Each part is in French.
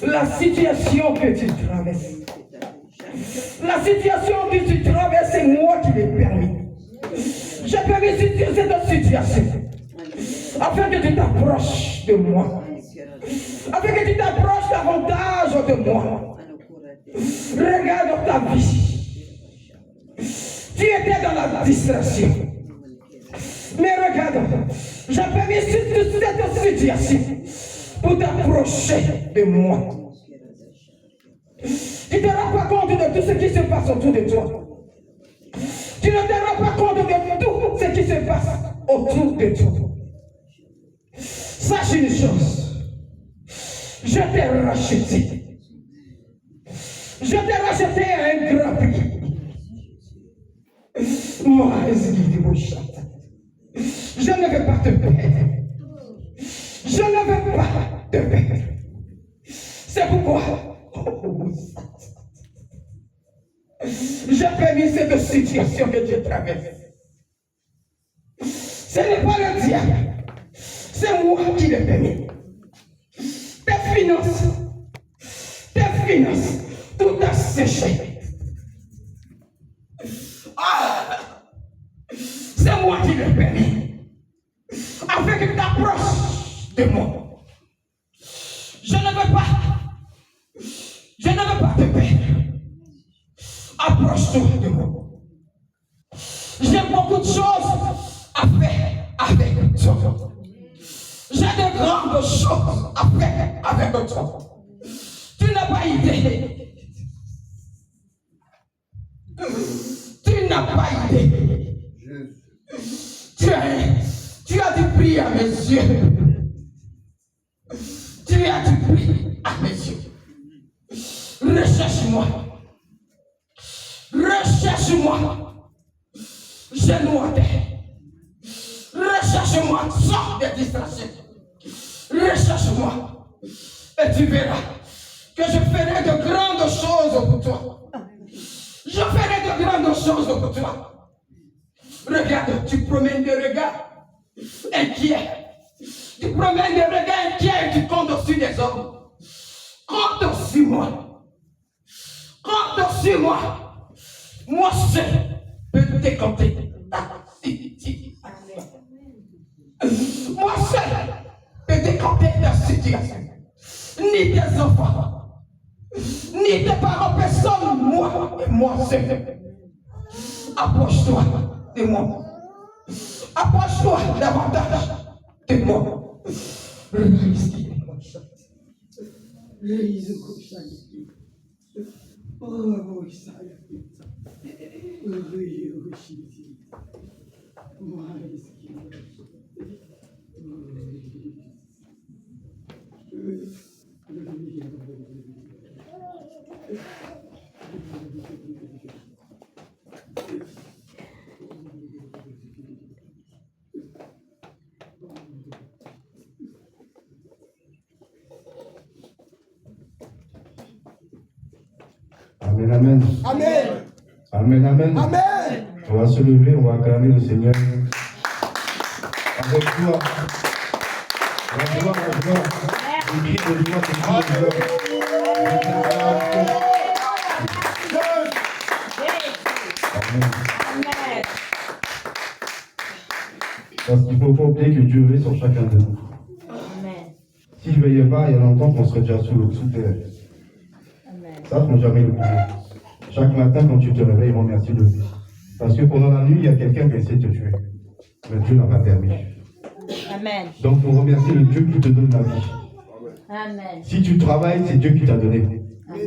La situation que tu traverses, la situation que tu traverses, c'est moi qui l'ai permis. J'ai permis cette situation afin que tu t'approches de moi, afin que tu t'approches davantage de moi. Regarde ta vie. Tu étais dans la distraction. Mais regarde, j'ai permis cette situation pour t'approcher de moi. Tu ne te rends pas compte de tout ce qui se passe autour de toi. Tu ne te rends pas compte de tout ce qui se passe autour de toi. Sache une chose. Je t'ai racheté. Je t'ai racheté à un grand prix. Moi, je ne vais pas te perdre. Je ne vais pas te perdre. C'est pourquoi j'ai permis cette situation que tu traverses. Ce n'est pas le diable. C'est moi qui l'ai permis. Tes finances, tout a séché. C'est moi qui l'ai permis. Afin que tu t'approches de moi. Je ne veux pas te perdre. Approche-toi de moi. J'ai beaucoup de choses à faire avec toi. J'ai de grandes choses à faire avec toi. Tu n'as pas idée. Tu n'as pas idée. Tu as du prix à mes yeux. Tu as du prix à mes yeux. Recherche-moi. Recherche-moi. Je noie. Recherche-moi. Sors des distractions. Recherche-moi. Et tu verras que je ferai de grandes choses pour toi. Je ferai de grandes choses pour toi. Regarde, tu promènes des regards inquiets. Tu promènes des regards inquiets et tu comptes au-dessus des hommes. Compte au-dessus moi. Compte au-dessus moi. Moi seul peux décompter ta situation. Moi seul peux décompter ta situation. Ni tes enfants, ni tes parents, personne, moi et moi seul. Approche-toi de moi. Approche-toi davantage de moi. Amen, amen. Amen. Amen, amen. Amen. On va se lever, on va acclamer le Seigneur. Avec joie. La joie, la joie. Le cri de joie, le cri de joie. Amen. Parce qu'il ne faut pas oublier que Dieu veille sur chacun de nous. S'il ne veillait pas, il y a longtemps qu'on serait déjà sous terre. Ça, il ne faut jamais l'oublier. Chaque matin, quand tu te réveilles, remercie le vie. Parce que pendant la nuit, il y a quelqu'un qui essaie de te tuer. Mais Dieu n'a pas permis. Amen. Donc, il faut remercier le Dieu qui te donne la vie. Amen. Si tu travailles, c'est Dieu qui t'a donné. Amen.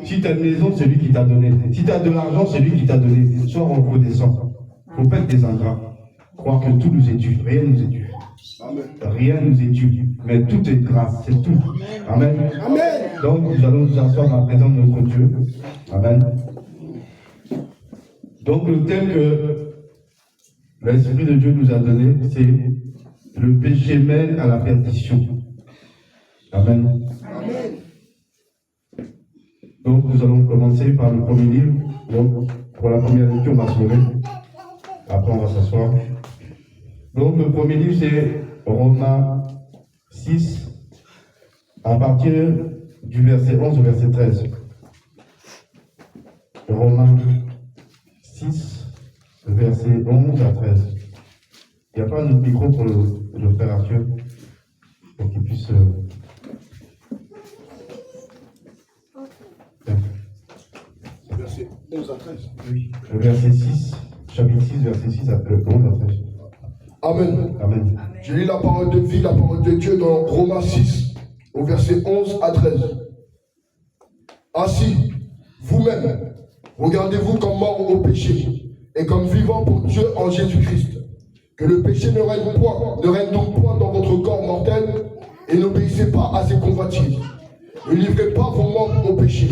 Si tu as une maison, c'est lui qui t'a donné. Si tu as de l'argent, c'est lui qui t'a donné. Sois reconnaissant. Il ne faut pas être des ingrats. Croire que tout nous est dû. Rien ne nous est dû. Rien ne nous est dû. Mais tout est grâce. C'est tout. Amen. Amen. Donc, nous allons nous asseoir dans la présence de notre Dieu. Amen. Donc, le thème que l'Esprit de Dieu nous a donné, c'est le péché mène à la perdition. Amen. Amen. Donc, nous allons commencer par le premier livre. Donc, pour la première lecture, on va se lever. Après, on va s'asseoir. Donc, le premier livre, c'est Romains 6, à partir du verset 11 au verset 13. Romains 6, verset 11 à 13. Il n'y a pas de micro pour le frère Arthur, pour qu'il puisse. C'est 11 à 13. Oui. Le verset 6, chapitre 6, verset 6 à 11 à 13. Amen. Amen. Je lis la parole de vie, la parole de Dieu dans Romains 6, au verset 11 à 13. Ainsi, vous-même, regardez-vous comme mort au péché et comme vivant pour Dieu en Jésus-Christ. Que le péché ne règne donc point dans votre corps mortel et n'obéissez pas à ses convoitises. Ne livrez pas vos membres au péché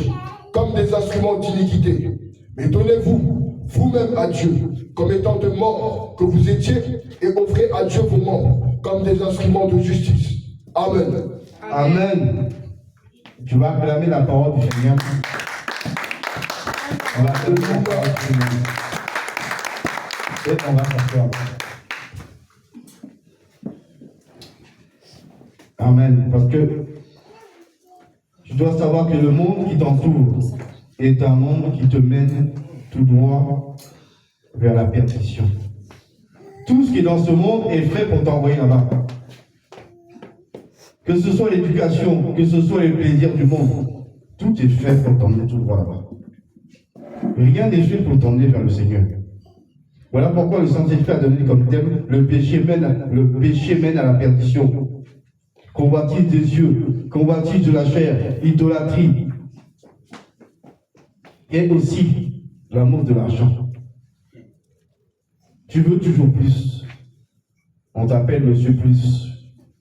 comme des instruments d'iniquité, mais donnez-vous vous-même à Dieu comme étant de morts que vous étiez et offrez à Dieu vos membres comme des instruments de justice. Amen. Amen. Tu vas acclamer la parole du Seigneur. On va acclamer la parole du Seigneur. Et on va s'asseoir. Amen. Parce que tu dois savoir que le monde qui t'entoure est un monde qui te mène tout droit vers la perdition. Tout ce qui est dans ce monde est fait pour t'envoyer là-bas. Que ce soit l'éducation, que ce soit les plaisirs du monde, tout est fait pour t'emmener tout droit là-bas. Rien n'est fait pour t'emmener vers le Seigneur. Voilà pourquoi le Saint-Esprit a donné comme thème le péché mène à la perdition. Convoitise des yeux, convoitise de la chair, idolâtrie. Et aussi l'amour de l'argent. Tu veux toujours plus. On t'appelle Monsieur Plus.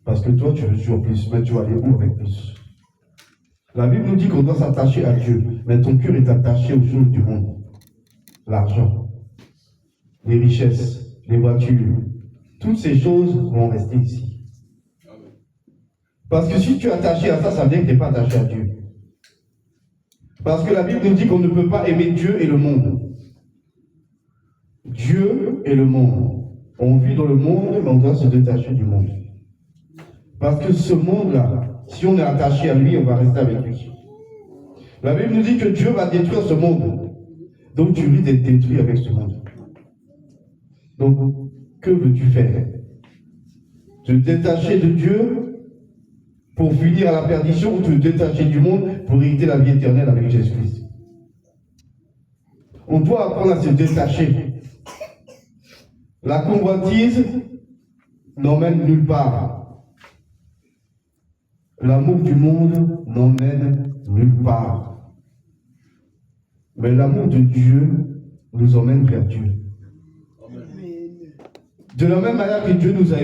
Parce que toi, tu veux toujours plus. Mais tu vas aller où avec plus? La Bible nous dit qu'on doit s'attacher à Dieu. Mais ton cœur est attaché aux choses du monde. L'argent, les richesses, les voitures. Toutes ces choses vont rester ici. Parce que si tu es attaché à ça, ça veut dire que tu n'es pas attaché à Dieu. Parce que la Bible nous dit qu'on ne peut pas aimer Dieu et le monde. Dieu et le monde. On vit dans le monde, mais on doit se détacher du monde. Parce que ce monde-là, si on est attaché à lui, on va rester avec lui. La Bible nous dit que Dieu va détruire ce monde. Donc tu risques d'être détruit avec ce monde. Donc, que veux-tu faire? Te détacher de Dieu pour finir à la perdition ou te détacher du monde pour hériter la vie éternelle avec Jésus-Christ? On doit apprendre à se détacher. La convoitise n'emmène nulle part. L'amour du monde n'emmène nulle part. Mais l'amour de Dieu nous emmène vers Dieu. De la même manière que Dieu nous a